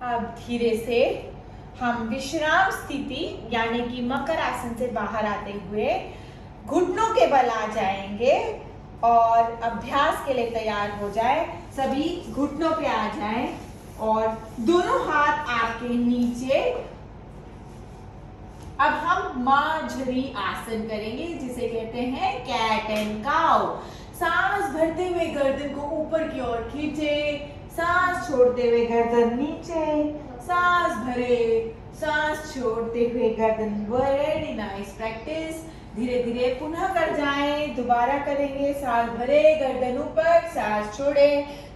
अब धीरे से हम विश्राम स्थिति यानी कि मकर आसन से बाहर आते हुए घुटनों के बल आ जाएंगे और अभ्यास के लिए तैयार हो जाए। सभी घुटनों पे आ जाएं और दोनों हाथ आपके नीचे। अब हम मार्जरी आसन करेंगे जिसे कहते हैं कैट एंड काउ। सांस भरते हुए गर्दन को ऊपर की ओर खींचे, सांस छोड़ते हुए गर्दन नीचे, सांस भरे, सांस छोड़ते हुए गर्दन। Very nice practice. धीरे धीरे पुनः कर जाएं, दोबारा करेंगे। सांस भरे, गर्दन ऊपर, सांस छोड़े,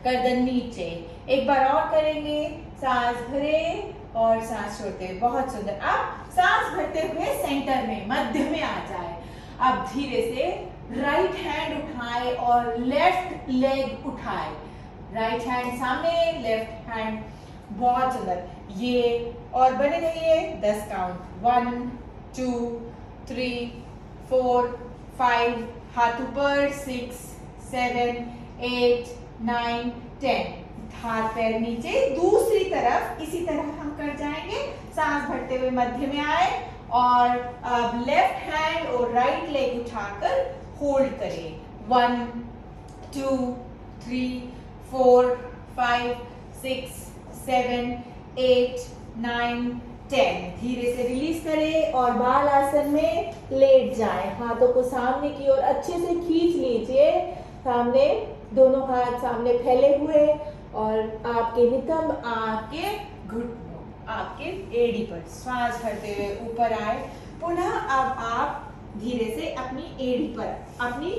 गर्दन नीचे। एक बार और करेंगे, सांस भरे और सांस छोड़ते हुए। बहुत सुंदर। अब सांस भरते हुए सेंटर में, मध्य में आ जाए। अब धीरे से राइट हैंड उठाए और लेफ्ट लेग उठाए। राइट हैंड सामने, लेफ्ट हैंड। बहुत सुंदर। ये और बने रहिए 10 काउंट। 1 2 3 4 5, हाथ ऊपर। 6 7 8 9 10, हाथ पैर नीचे। दूसरी तरफ इसी तरह हम कर जाएंगे। सांस भरते हुए मध्य में आए और अब लेफ्ट हैंड और राइट लेग उठाकर होल्ड करें। 1 2 3 4 5 6 7 8 9 10। धीरे से रिलीज करें और बाल आसन में लेट जाएं। हाथों को सामने की ओर अच्छे से खींच लीजिए। सामने, दोनों हाथ सामने फैले हुए और आपके नितंब आपके घुटनों, आपके एड़ी पर। श्वास भरते हुए ऊपर आए। पुनः अब आप धीरे से अपनी एड़ी पर, अपनी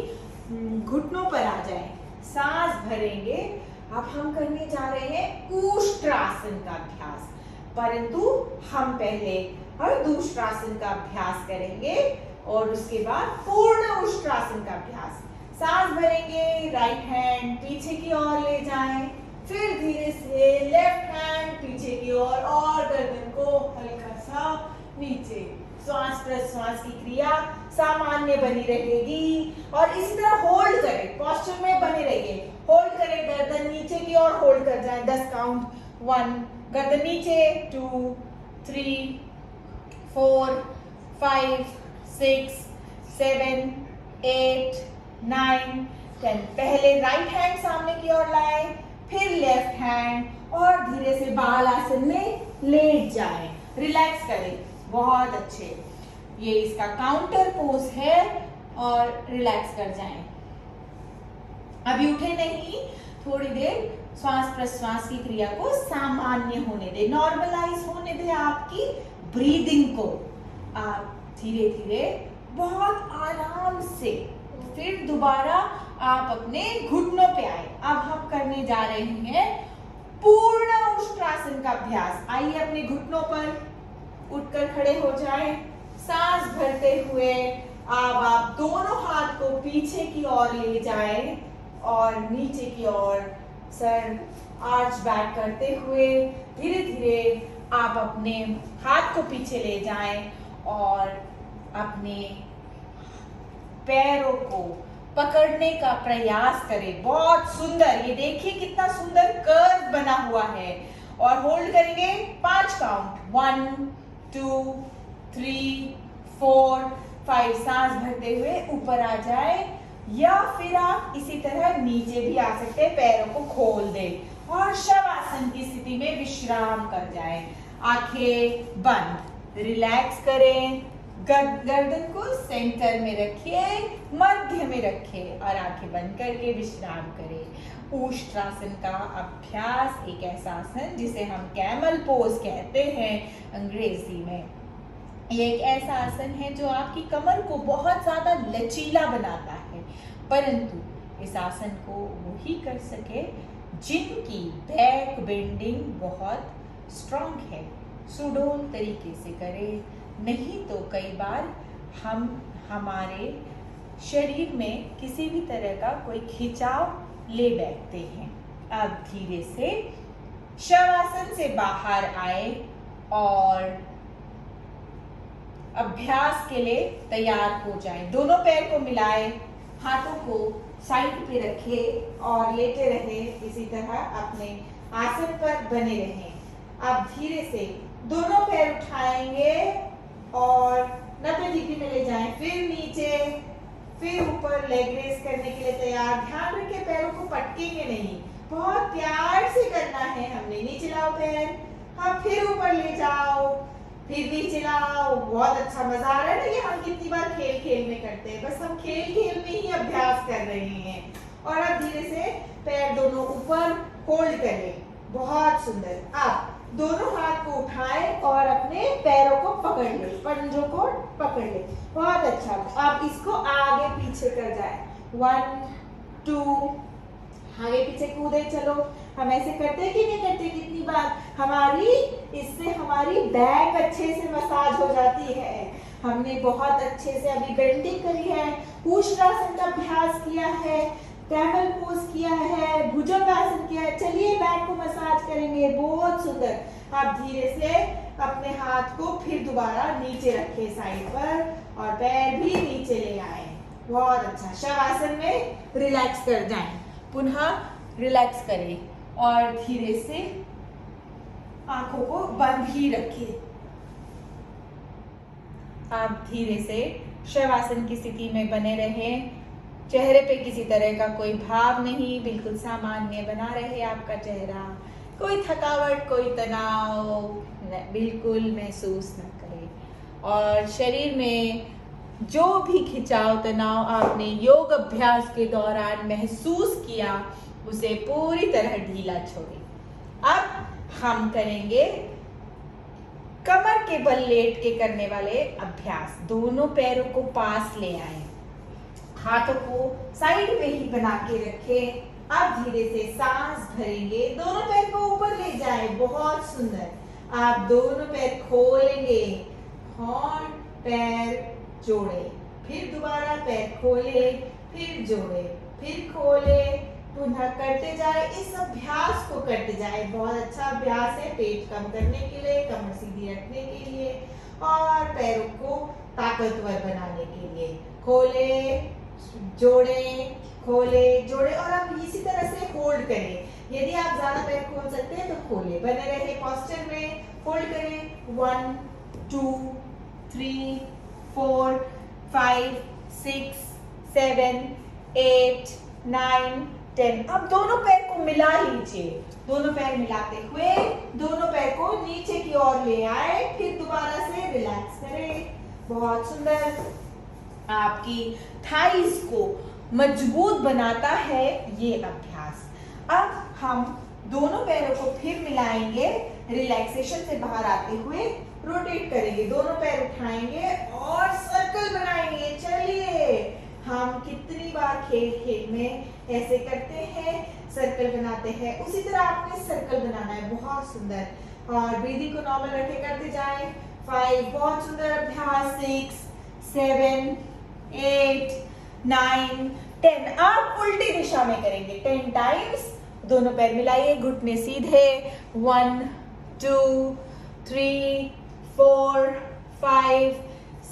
घुटनों पर आ जाएं। सांस भरेंगे। अब हम करने जा रहे हैं उष्ट्रासन का अभ्यास, परंतु हम पहले अर्धउष्ट्रासन का अभ्यास करेंगे और उसके बाद पूर्ण उष्ट्रासन का अभ्यास। सांस भरेंगे, राइट हैंड पीछे की ओर ले जाएं, फिर धीरे से लेफ्ट हैंड पीछे की ओर और गर्दन को हल्का सा नीचे। श्वास प्रश्वास की क्रिया सामान्य बनी रहेगी और इसी तरह होल्ड करें, पोस्चर में बने रहिए। होल्ड करें, गर्दन नीचे की ओर होल्ड कर जाएं। 10 काउंट। 1, गर्दन नीचे। 2 3 4 5 6 7 8 9 10। पहले राइट हैंड सामने की ओर लाए, फिर लेफ्ट हैंड और धीरे से बाल आसन में लेट जाएं। रिलैक्स करें। बहुत अच्छे। ये इसका काउंटर पोज है और रिलैक्स कर जाएं। अभी उठे नहीं, थोड़ी देर श्वास प्रश्वास की क्रिया को सामान्य होने दे, नॉर्मलाइज होने दे आपकी ब्रीदिंग को। आप धीरे धीरे बहुत आराम से फिर दोबारा आप अपने घुटनों पे आए। अब हम करने जा रहे हैं पूर्ण उष्ट्रासन का अभ्यास। आइए अपने घुटनों पर उठकर खड़े हो जाएं। सांस भरते हुए अब आप दोनों हाथ को पीछे की ओर ले जाएं और नीचे की ओर सर आर्च बैक करते हुए धीरे धीरे आप अपने हाथ को पीछे ले जाएं और अपने पैरों को पकड़ने का प्रयास करें। बहुत सुंदर। ये देखिए कितना सुंदर कर्व बना हुआ है। और होल्ड करेंगे 5 काउंट। 1 2 3 4 5। सांस भरते हुए ऊपर आ जाए या फिर आप इसी तरह नीचे भी आ सकते हैं। पैरों को खोल दें और शवासन की स्थिति में विश्राम कर जाएं। आंखें बंद, रिलैक्स करें। गर्दन को सेंटर में रखिए, मध्य में रखिए और आंखें बंद करके विश्राम करें। उष्ट्रासन का अभ्यास एक ऐसा आसन जिसे हम कैमल पोज कहते हैं अंग्रेजी में। ये एक ऐसा आसन है जो आपकी कमर को बहुत ज्यादा लचीला बनाता है, परंतु इस आसन को वही कर सके जिनकी बैक बेंडिंग बहुत स्ट्रांग है। सुडौल तरीके से करें, नहीं तो कई बार हम हमारे शरीर में किसी भी तरह का कोई खिंचाव ले बैठते हैं। अब धीरे से शवासन से बाहर आए और अभ्यास के लिए तैयार हो जाएं। दोनों पैर को मिलाए, हाथों को साइड पे रखें और लेटे रहे। इसी तरह अपने आसन पर बने रहें। आप धीरे से दोनों पैर उठाएंगे और 90 डिग्री में ले जाएं, फिर नीचे, फिर ऊपर। लेग रेस करने के लिए तैयार। ध्यान रखें पैरों को पटकेंगे नहीं, बहुत प्यार से करना है हमने। नीचे लाओ पैर, हाँ फिर ऊपर ले जाओ, फिर नीचे लाओ। बहुत अच्छा मजा आ रहा है ना, ये हम कितनी बार खेल खेल में करते हैं, बस हम खेल खेल में ही अभ्यास कर रहे हैं। और अब धीरे से पैर दोनों ऊपर होल्ड करें, बहुत सुंदर। आप दोनों हाथ को उठाएं और अपने पैरों को पकड़ ले, पंजों को पकड़ ले, बहुत अच्छा। आप इसको आगे पीछे कर जाए, 1 2, आगे पीछे कूदे चलो। हम ऐसे करते हैं कि नहीं करते, कितनी बार हमारी इससे हमारी बैक अच्छे से मसाज हो जाती है। हमने बहुत अच्छे से अभी बेंडिंग करी है, उष्ट्रासन का अभ्यास किया है, कैमल पोज किया है, भुजंगासन किया है। चलिए बैक को मसाज करेंगे, बहुत सुंदर। आप धीरे से अपने हाथ को फिर दोबारा नीचे रखें साइड पर और पैर भी नीचे ले आए, बहुत अच्छा। शवासन में रिलैक्स कर जाएं, पुनः रिलैक्स करें और धीरे से आंखों को बंद ही रखें। आप धीरे से शवासन की स्थिति में बने रहें। चेहरे पे किसी तरह का कोई भाव नहीं, बिल्कुल सामान्य बना रहे आपका चेहरा। कोई थकावट, कोई तनाव बिल्कुल महसूस न करें। और शरीर में जो भी खिंचाव तनाव आपने योग अभ्यास के दौरान महसूस किया, उसे पूरी तरह ढीला छोड़ें। अब हम करेंगे कमर के बल लेट के करने वाले अभ्यास। दोनों पैरों को पास ले आए, हाथों को साइड में ही बना के रखें। अब धीरे से सांस भरेंगे, दोनों पैर को ऊपर ले जाएं, बहुत सुंदर। आप दोनों पैर खोलेंगे और पैर जोड़े, फिर दोबारा पैर खोले, फिर जोड़े, फिर खोले, पुनः करते जाए। इस अभ्यास को करते जाए, बहुत अच्छा अभ्यास है पेट कम करने के लिए, कमर सीधी रखने के लिए और पैरों को ताकतवर बनाने के लिए। खोले, जोड़े, खोले, जोड़े और आप इसी तरह से होल्ड करें। यदि आप ज्यादा पैर खोल सकते हैं तो खोले, बने रहे पोस्चर में, होल्ड करें। 1 2 3 4 5 6 7 8 9 10। अब दोनों पैर को मिला लीजिए, दोनों पैर मिलाते हुए दोनों पैर को नीचे की ओर ले आए, फिर दोबारा से रिलैक्स करें, बहुत सुंदर। आपकी थाइस को मजबूत बनाता है ये अभ्यास। अब हम दोनों पैरों को फिर मिलाएंगे, रिलैक्सेशन से बाहर आते हुए रोटेट करेंगे, दोनों पैर उठाएंगे और सर्कल बनाएंगे। चलिए हम कितनी बार खेल खेल में ऐसे करते हैं, सर्कल बनाते हैं, उसी तरह आपने सर्कल बनाना है, बहुत सुंदर। और ब्रीदिंग को नॉर्मल रखे करते जाएं। 5, बहुत सुंदर अभ्यास। 6 7 8 9 10। आप उल्टी दिशा में करेंगे 10 टाइम्स। दोनों पैर मिलाइए, घुटने सीधे। 1 2 3 4 5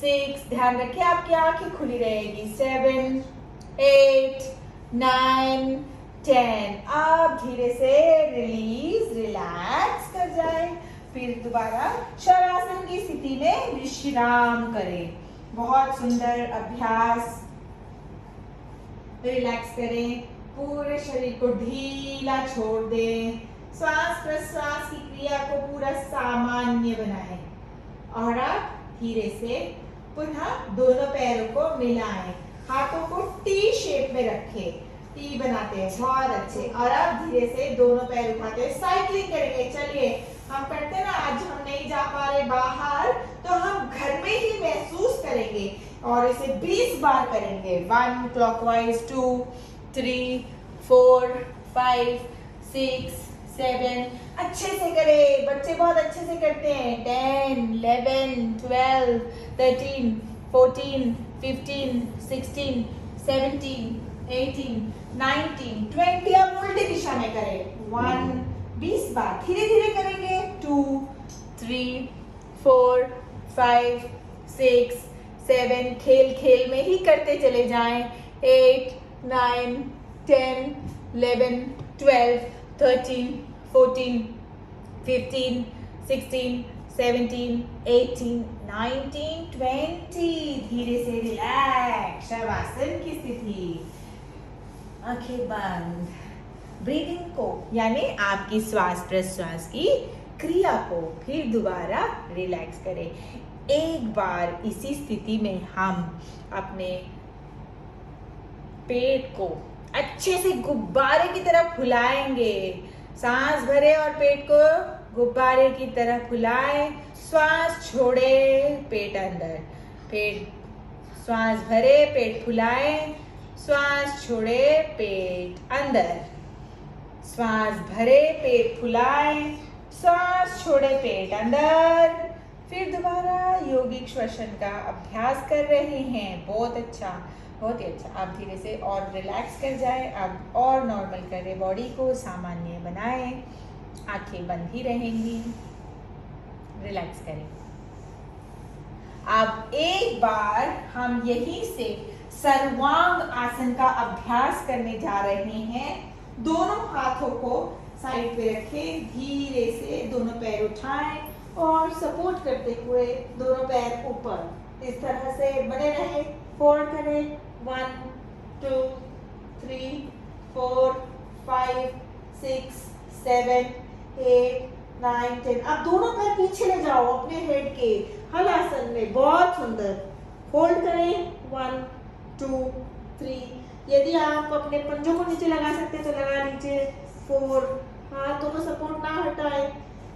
6। ध्यान रखिए आपकी आंखें खुली रहेगी। 7 8 9 10। अब धीरे से रिलीज, रिलैक्स कर जाए, फिर दोबारा शवासन की स्थिति में विश्राम करें। बहुत सुंदर अभ्यास। रिलैक्स करें, पूरे शरीर को ढीला छोड़ दें, श्वास प्रश्वास की क्रिया को पूरा सामान्य बनाएं और आप धीरे से पुनः दोनों पैरों को मिलाएं, हाथों को टी शेप में रखें, टी बनाते हैं, बहुत अच्छे। और अब धीरे से दोनों पैर उठाते हुए साइकिलिंग करेंगे। चलिए हम करते हैं ना, आज हम नहीं जा पा रहे बाहर, तो हम घर में ही महसूस करेंगे और इसे 20 बार करेंगे। 1 क्लॉकवाइज, 2 3 4 5 6 7। अच्छे से करें, बच्चे बहुत अच्छे से करते हैं। 10 11 12 13 14 15 16 17 18 19 20। अब उल्टी दिशा में करें। 1 20 बार, धीरे धीरे करेंगे। 2 3 4 5 6 7। खेल खेल में ही करते चले जाएं। 8 9 10 11 12 13 14 15 16, 17, 18, 19, 20। धीरे से रिलैक्स, शवासन की स्थिति, आंखें बंद। ब्रीदिंग को यानी आपकी श्वास प्रश्वास की क्रिया को फिर दोबारा रिलैक्स करें। एक बार इसी स्थिति में हम अपने पेट को अच्छे से गुब्बारे की तरह फुलाएंगे। सांस भरे और पेट को गुब्बारे की तरह फुलाएं। श्वास छोड़े, पेट अंदर, पेट, श्वास भरे, पेट फुलाएं, श्वास छोड़े, पेट अंदर, श्वास भरे, पेट फुलाएं, श्वास छोड़े, पेट अंदर। फिर दोबारा यौगिक श्वसन का अभ्यास कर रहे हैं। बहुत अच्छा, बहुत ही अच्छा। आप धीरे से और रिलैक्स कर जाए। अब और नॉर्मल करें, बॉडी को सामान्य बनाएं। आंखें बंद ही रहेंगी, रिलैक्स करें। अब एक बार हम यहीं से सर्वांग आसन का अभ्यास करने जा रहे हैं। दोनों हाथों को साइड पे रखें, धीरे से दोनों पैर उठाएं और सपोर्ट करते हुए दोनों पैर ऊपर इस तरह से बने रहे। फोल्ड करें, 1 2 3 4 5 6 7 8 9 10। अब दोनों पैर पीछे ले जाओ अपने हेड के हलासन में। बहुत सुंदर। फोल्ड करें, 1 2 3। यदि आप अपने पंजों को नीचे लगा सकते तो लगा लीजिए। 4। हाथ दोनों सपोर्ट ना हटाए।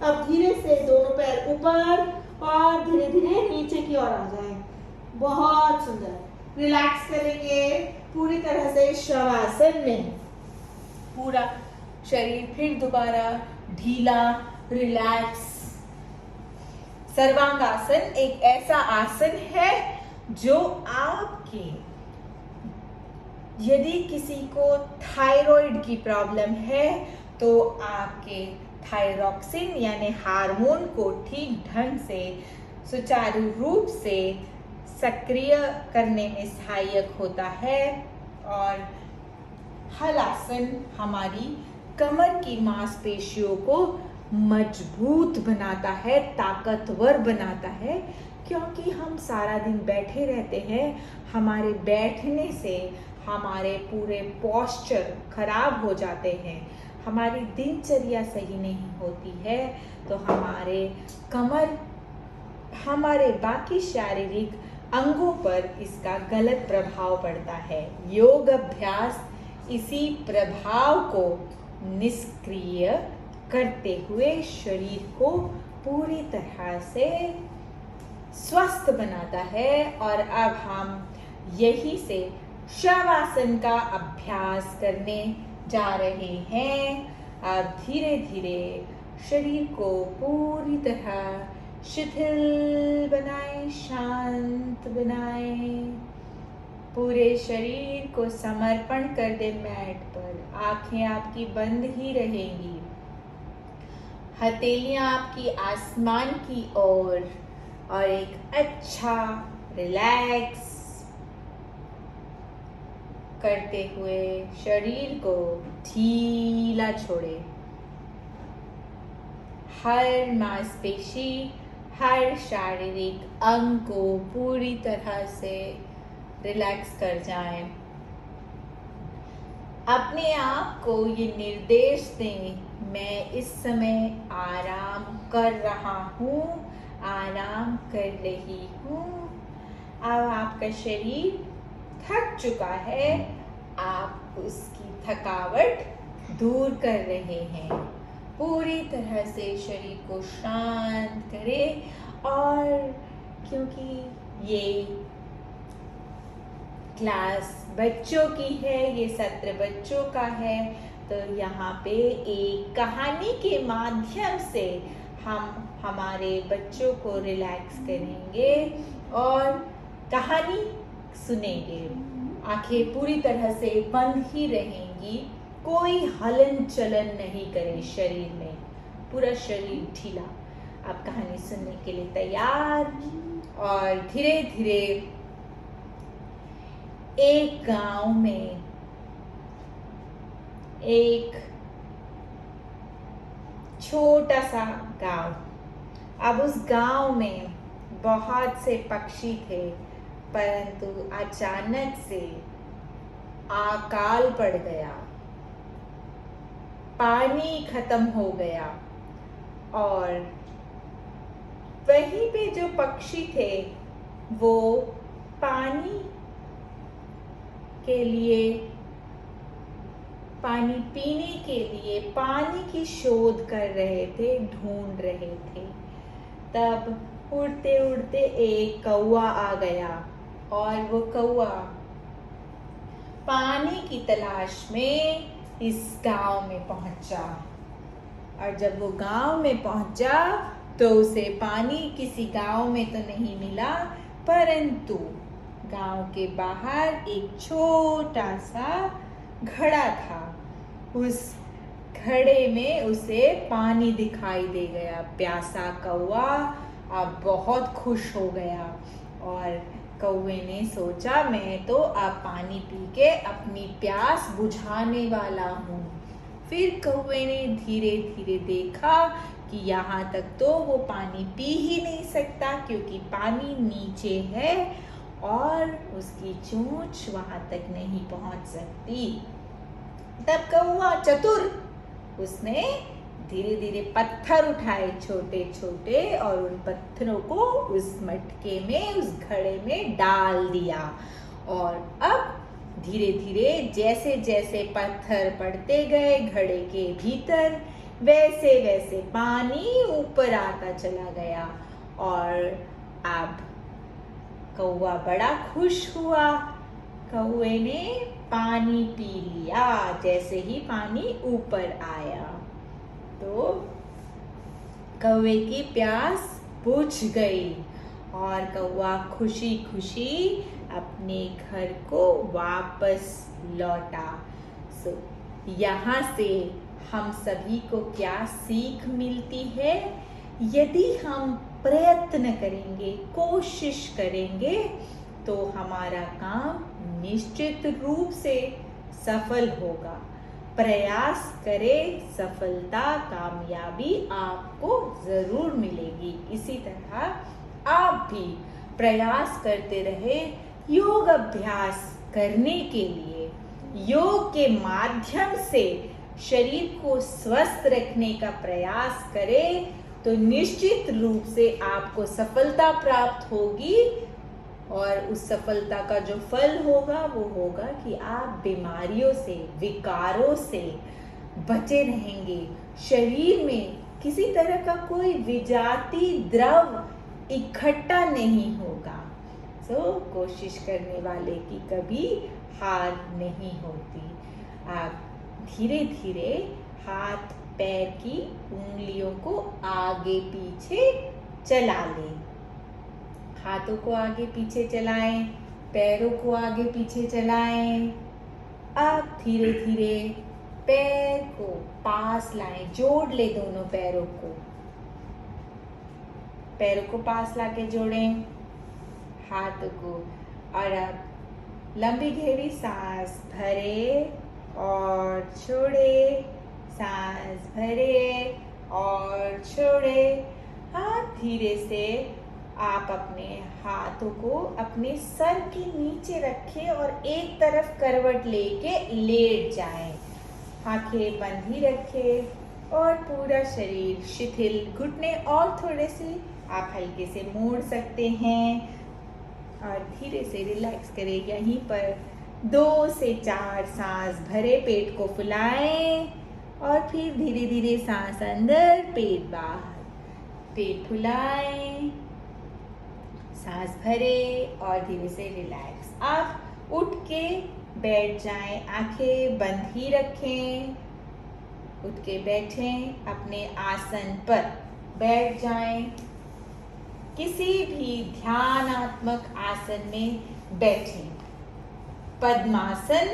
अब धीरे से दोनों पैर ऊपर और धीरे धीरे नीचे की ओर आ जाए। बहुत सुंदर। रिलैक्स करेंगे पूरी तरह से शवासन में। पूरा शरीर फिर दोबारा ढीला, रिलैक्स। सर्वांगासन एक ऐसा आसन है जो आपके, यदि किसी को थायराइड की प्रॉब्लम है तो आपके थायरॉक्सिन यानी हार्मोन को ठीक ढंग से सुचारू रूप से सक्रिय करने में सहायक होता है। और हलासन हमारी कमर की मांसपेशियों को मजबूत बनाता है, ताकतवर बनाता है। क्योंकि हम सारा दिन बैठे रहते हैं, हमारे बैठने से हमारे पूरे पोस्चर खराब हो जाते हैं, हमारी दिनचर्या सही नहीं होती है, तो हमारे कमर, हमारे बाकी शारीरिक अंगों पर इसका गलत प्रभाव पड़ता है। योग अभ्यास इसी प्रभाव को निष्क्रिय करते हुए शरीर को पूरी तरह से स्वस्थ बनाता है। और अब हम यही से शवासन का अभ्यास करने जा रहे हैं। अब धीरे धीरे शरीर को पूरी तरह शिथिल बनाएं, शांत बनाएं। पूरे शरीर को समर्पण कर दे मैट पर। आंखें आपकी बंद ही रहेंगी, हथेलियां आपकी आसमान की ओर, और एक अच्छा रिलैक्स करते हुए शरीर को ढीला छोड़े। हर मांसपेशी, हर शारीरिक अंग को पूरी तरह से रिलैक्स कर जाएं। अपने आप को ये निर्देश दें, मैं इस समय आराम कर रहा हूँ, आराम कर रही हूँ। अब आपका शरीर थक चुका है, आप उसकी थकावट दूर कर रहे हैं। पूरी तरह से शरीर को शांत करें। और क्योंकि ये क्लास बच्चों की है, ये सत्र बच्चों का है, तो यहाँ पे एक कहानी के माध्यम से हम हमारे बच्चों को रिलैक्स करेंगे और कहानी सुनेंगे। आंखें पूरी तरह से बंद ही रहेंगी, कोई हलन चलन नहीं करें शरीर में, पूरा शरीर ढीला। आप कहानी सुनने के लिए तैयार। और धीरे धीरे एक गांव में एक छोटा सा गांव, अब उस गांव में बहुत से पक्षी थे, परंतु अचानक से अकाल पड़ गया, पानी खत्म हो गया और वहीं पे जो पक्षी थे वो पानी के लिए, पानी पीने के लिए पानी की शोध कर रहे थे, ढूंढ रहे थे। तब उड़ते उड़ते एक कौवा आ गया और वो कौवा पानी की तलाश में इस गांव में पहुंचा। और जब वो गांव में पहुंचा तो उसे पानी किसी गांव में तो नहीं मिला, परंतु गांव के बाहर एक छोटा सा घड़ा था। उस घड़े में उसे पानी दिखाई दे गया। प्यासा कौवा अब बहुत खुश हो गया और कौवे ने सोचा मैं तो अब पानी पी के अपनी प्यास बुझाने वाला हूँ। फिर कौवे ने धीरे धीरे देखा कि यहाँ तक तो वो पानी पी ही नहीं सकता क्योंकि पानी नीचे है और उसकी चोंच वहां तक नहीं पहुंच सकती। तब कौवा चतुर, उसने धीरे धीरे पत्थर उठाए छोटे छोटे और उन पत्थरों को उस मटके में, उस घड़े में डाल दिया। और अब धीरे धीरे जैसे जैसे पत्थर पड़ते गए घड़े के भीतर, वैसे वैसे पानी ऊपर आता चला गया। और अब कौवा बड़ा खुश हुआ। कौवे ने पानी पी लिया। जैसे ही पानी ऊपर आया तो कौवे की प्यास बुझ गई और कौवा खुशी खुशी अपने घर को वापस लौटा। यहाँ से हम सभी को क्या सीख मिलती है? यदि हम प्रयत्न करेंगे, कोशिश करेंगे तो हमारा काम निश्चित रूप से सफल होगा। प्रयास करें, सफलता, कामयाबी आपको जरूर मिलेगी। इसी तरह आप भी प्रयास करते रहे योग अभ्यास करने के लिए। योग के माध्यम से शरीर को स्वस्थ रखने का प्रयास करें तो निश्चित रूप से आपको सफलता प्राप्त होगी। और उस सफलता का जो फल होगा वो होगा कि आप बीमारियों से, विकारों से बचे रहेंगे। शरीर में किसी तरह का कोई विजाती द्रव इकट्ठा नहीं होगा। कोशिश करने वाले की कभी हार नहीं होती। आप धीरे धीरे हाथ पैर की उंगलियों को आगे पीछे चला लें। हाथों को आगे पीछे चलाएं, पैरों को आगे पीछे चलाएं। अब धीरे धीरे पैर को पास लाएं, जोड़ ले दोनों पैरों को। पैरों को पास लाके जोड़ें हाथों को। और अब लंबी गहरी सांस भरे और छोड़े, सांस भरे और छोड़े। हाथ धीरे से आप अपने हाथों को अपने सर के नीचे रखें और एक तरफ करवट लेके लेट जाएं। आंखें बंद ही रखें और पूरा शरीर शिथिल, घुटने और थोड़े से आप हल्के से मोड़ सकते हैं और धीरे से रिलैक्स करें। यहीं पर 2 से 4 सांस भरे, पेट को फुलाएं और फिर धीरे धीरे सांस अंदर, पेट बाहर। पेट फुलाएं, सांस भरे और धीरे से रिलैक्स। आप उठ के बैठ जाएं, आंखें बंद ही रखें। उठ के बैठें, अपने आसन पर बैठ जाएं। किसी भी ध्यानात्मक आसन में बैठें। पद्मासन,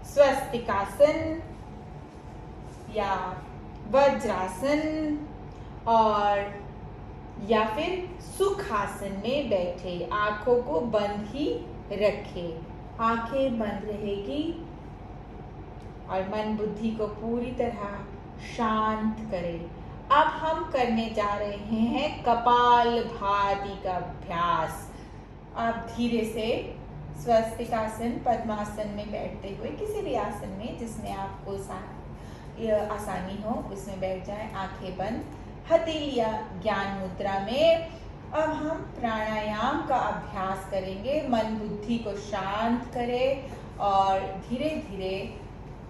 स्वस्तिकासन या वज्रासन और या फिर सुखासन में बैठे। आंखों को बंद ही रखें। आंखें बंद रहेगी और मन बुद्धि को पूरी तरह शांत करें। अब हम करने जा रहे हैं कपालभाति का अभ्यास। आप धीरे से स्वस्तिकासन, पद्मासन में बैठते हुए किसी भी आसन में जिसमें आपको आसानी हो उसमें बैठ जाएं। आंखें बंद, हथेलियां ज्ञान मुद्रा में। अब हम प्राणायाम का अभ्यास करेंगे। मन बुद्धि को शांत करें और धीरे धीरे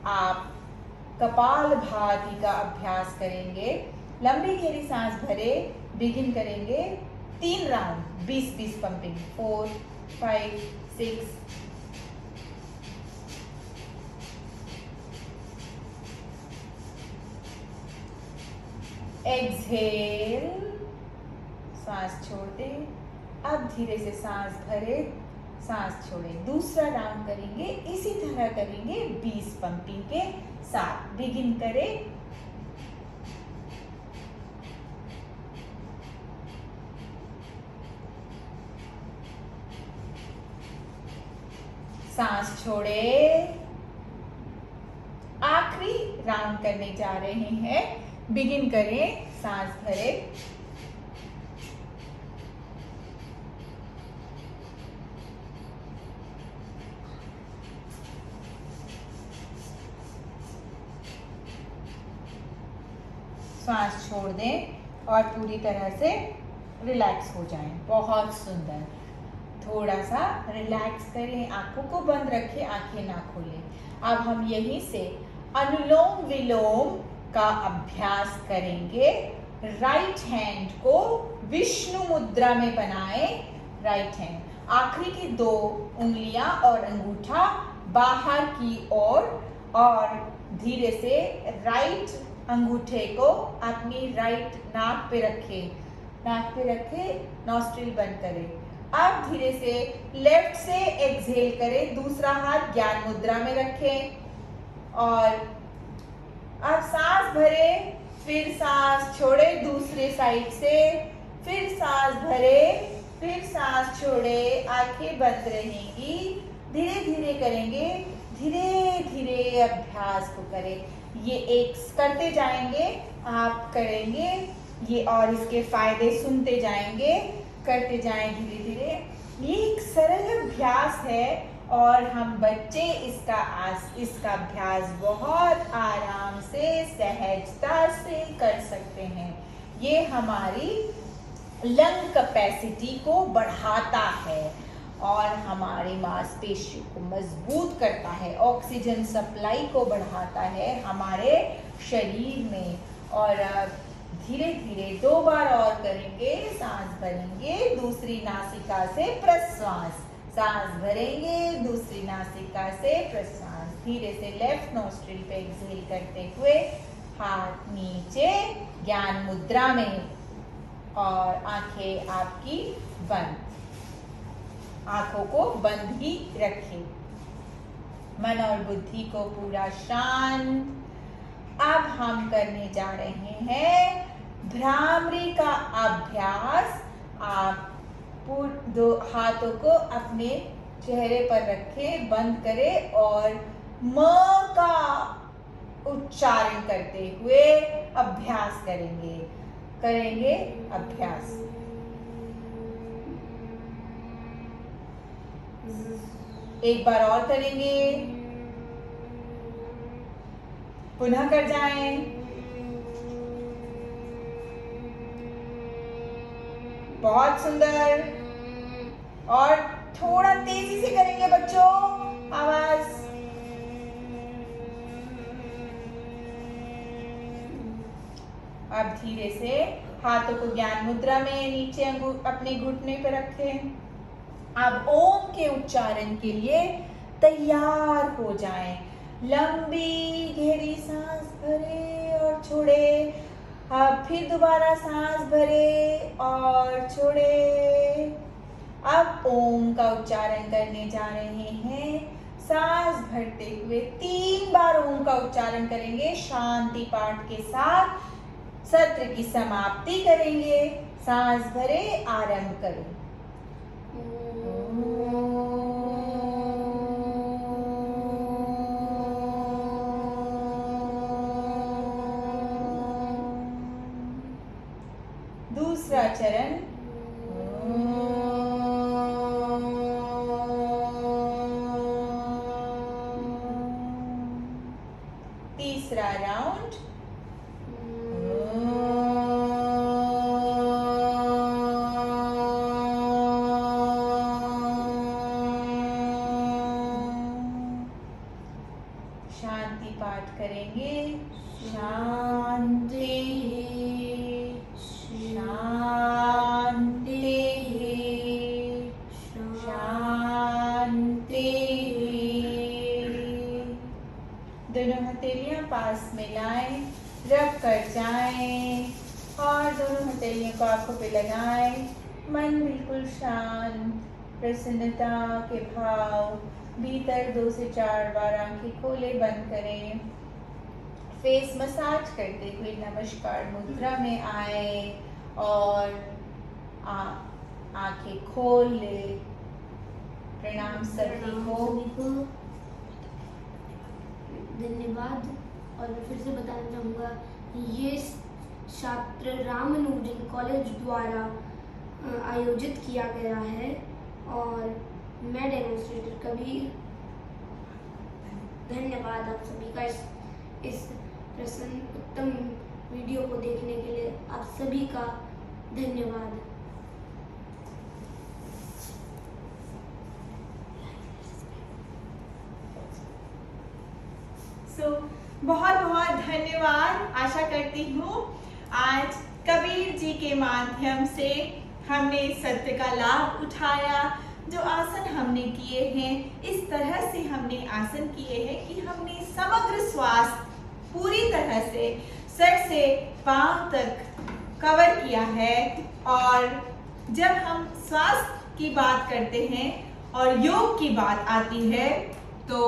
आप कपालभाति का अभ्यास करेंगे। लंबी गहरी सांस भरे, बिगिन करेंगे 3 राउंड 20-20 पंपिंग। 4, 5, 6। एक्सहेल, सांस छोड़ दें। अब धीरे से सांस भरे, सांस छोड़ें। दूसरा राउंड करेंगे, इसी तरह करेंगे 20 पंपिंग के साथ। बिगिन करें। सांस छोड़े। आखिरी राउंड करने जा रहे हैं। बिगिन करें, सांस भरे। सांस छोड़ दें और पूरी तरह से रिलैक्स हो जाएं। बहुत सुंदर। थोड़ा सा रिलैक्स करें, आंखों को बंद रखें, आंखें ना खोलें। अब हम यहीं से अनुलोम विलोम का अभ्यास करेंगे। राइट हैंड को विष्णु मुद्रा में बनाएं। राइट हैंड, आखिरी की 2 उंगलियां और अंगूठा बाहर की ओर और धीरे से राइट अंगूठे को अपनी राइट नाक पे रखें। नाक पे रखें, नॉस्ट्रिल बंद करें। अब धीरे से लेफ्ट से एक्सहेल करें, दूसरा हाथ ज्ञान मुद्रा में रखें और अब सांस भरे, फिर सांस छोड़े दूसरे साइड से, फिर सांस भरे, फिर सांस छोड़े। आंखें बंद रहेंगी। धीरे धीरे करेंगे, धीरे धीरे अभ्यास को करें। ये एक करते जाएंगे, आप करेंगे ये और इसके फायदे सुनते जाएंगे, करते जाएं धीरे धीरे। ये एक सरल अभ्यास है और हम बच्चे इसका अभ्यास बहुत आराम से, सहजता से कर सकते हैं। ये हमारी लंग कैपेसिटी को बढ़ाता है और हमारी मांसपेशियों को मजबूत करता है, ऑक्सीजन सप्लाई को बढ़ाता है हमारे शरीर में। और धीरे धीरे 2 बार और करेंगे। सांस भरेंगे, दूसरी नासिका से प्रश्वास, सांस भरेंगे, दूसरी नासिका से प्रश्वास। धीरे से लेफ्ट नोस्ट्रिल पे एक्सहेल करते हुए हाथ नीचे ज्ञान मुद्रा में और आंखें आपकी बंद। आंखों को बंद ही रखें, मन और बुद्धि को पूरा शांत। अब हम करने जा रहे हैं भ्रामरी का अभ्यास। आप 2 हाथों को अपने चेहरे पर रखें, बंद करें और म का उच्चारण करते हुए अभ्यास करेंगे अभ्यास। एक बार और करेंगे, पुनः कर जाएं। बहुत सुंदर। और थोड़ा तेजी से करेंगे बच्चों, आवाज। अब धीरे से हाथों को ज्ञान मुद्रा में नीचे अपने घुटने पर रखें। अब ओम के उच्चारण के लिए तैयार हो जाएं। लंबी गहरी सांस भरे और छोड़े। अब फिर दोबारा सांस भरे और छोड़े। अब ओम का उच्चारण करने जा रहे हैं। सांस भरते हुए 3 बार ओम का उच्चारण करेंगे शांति पाठ के साथ। सत्र की समाप्ति करेंगे। सांस भरे, आरंभ करें। दूसरा चरण तीसरा राउंड शांति पाठ करेंगे। शांति शांति शांति। दोनों हथेलियां पास में लाएं, रब कर जाएं और दोनों हथेलियों को आंखों पे लगाएं। मन बिल्कुल शांत, प्रसन्नता के भाव भीतर 2 से 4 बार आंखें खोले बंद करें। फेस मसाज करते हुए नमस्कार मुद्रा में आए और आंखें खोल ले। प्रणाम सभी को। धन्यवाद। और मैं फिर से बताना चाहूँगा ये छात्र रामानुजन कॉलेज द्वारा आयोजित किया गया है और मैं डेमोन्स्ट्रेटर कबीर। धन्यवाद आप सभी का इस प्रसन्न उत्तम वीडियो को देखने के लिए। आप सभी का धन्यवाद। बहुत बहुत धन्यवाद। आशा करती हूँ आज कबीर जी के माध्यम से हमने सत्य का लाभ उठाया। जो आसन हमने किए हैं, इस तरह से हमने आसन किए हैं कि हमने समग्र स्वास्थ्य पूरी तरह से सर से पांव तक कवर किया है। और जब हम स्वास्थ्य की बात करते हैं और योग की बात आती है तो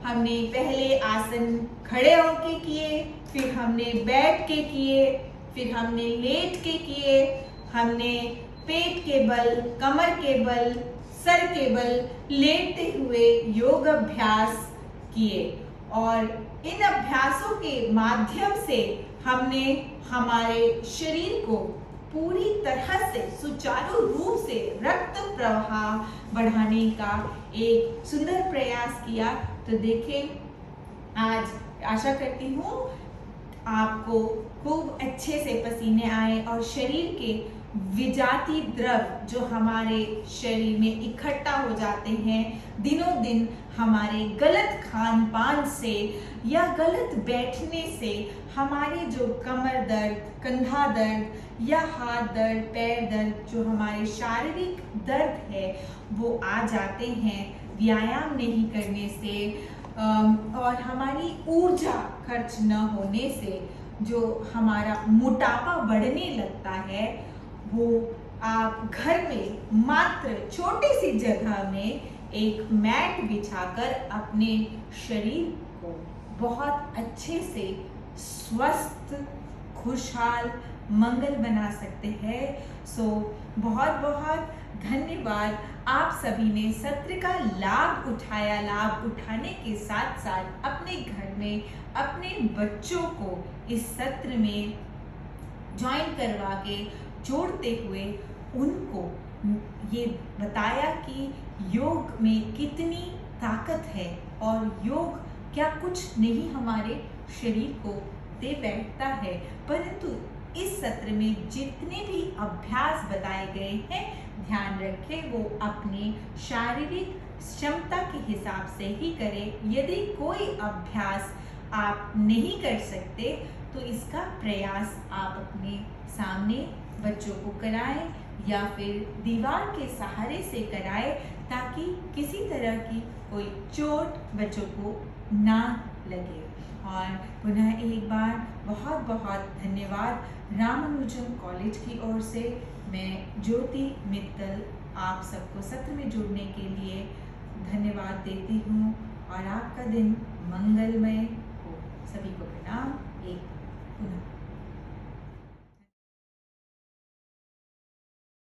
हमने पहले आसन खड़े होके किए, फिर हमने बैठ के किए, फिर हमने लेट के किए, हमने पेट के बल, कमर के बल, सर के बल लेटते हुए योग अभ्यास किए। और इन अभ्यासों के माध्यम से हमने हमारे शरीर को पूरी तरह से सुचारू रूप से रक्त प्रवाह बढ़ाने का एक सुंदर प्रयास किया। तो देखें, आज आशा करती हूँ आपको खूब अच्छे से पसीने आए और शरीर के विजातीय द्रव जो हमारे शरीर में इकट्ठा हो जाते हैं दिनों दिन हमारे गलत खान पान से या गलत बैठने से, हमारे जो कमर दर्द, कंधा दर्द या हाथ दर्द, पैर दर्द, जो हमारे शारीरिक दर्द है वो आ जाते हैं व्यायाम नहीं करने से। और हमारी ऊर्जा खर्च न होने से जो हमारा मोटापा बढ़ने लगता है, वो आप घर में मात्र छोटी सी जगह में एक मैट बिछाकर अपने शरीर को बहुत अच्छे से स्वस्थ, खुशहाल, मंगल बना सकते हैं। बहुत बहुत धन्यवाद। आप सभी ने सत्र का लाभ उठाया। लाभ उठाने के साथ साथ अपने घर में अपने बच्चों को इस सत्र में ज्वाइन करवा के जोड़ते हुए उनको ये बताया कि योग में कितनी ताकत है और योग क्या कुछ नहीं हमारे शरीर को दे बैठता है, परंतु इस सत्र में जितने भी अभ्यास बताए गए हैं ध्यान रखें वो अपनी शारीरिक क्षमता के हिसाब से ही करें। यदि कोई अभ्यास आप नहीं कर सकते तो इसका प्रयास आप अपने सामने बच्चों को कराएं या फिर दीवार के सहारे से कराएं ताकि किसी तरह की कोई चोट बच्चों को ना लगे। और पुनः एक बार बहुत बहुत धन्यवाद रामानुजन कॉलेज की ओर से। मैं ज्योति मित्तल आप सबको सत्र में जुड़ने के लिए धन्यवाद देती हूँ और आपका दिन मंगलमय हो। सभी को प्रणाम। एक पुनः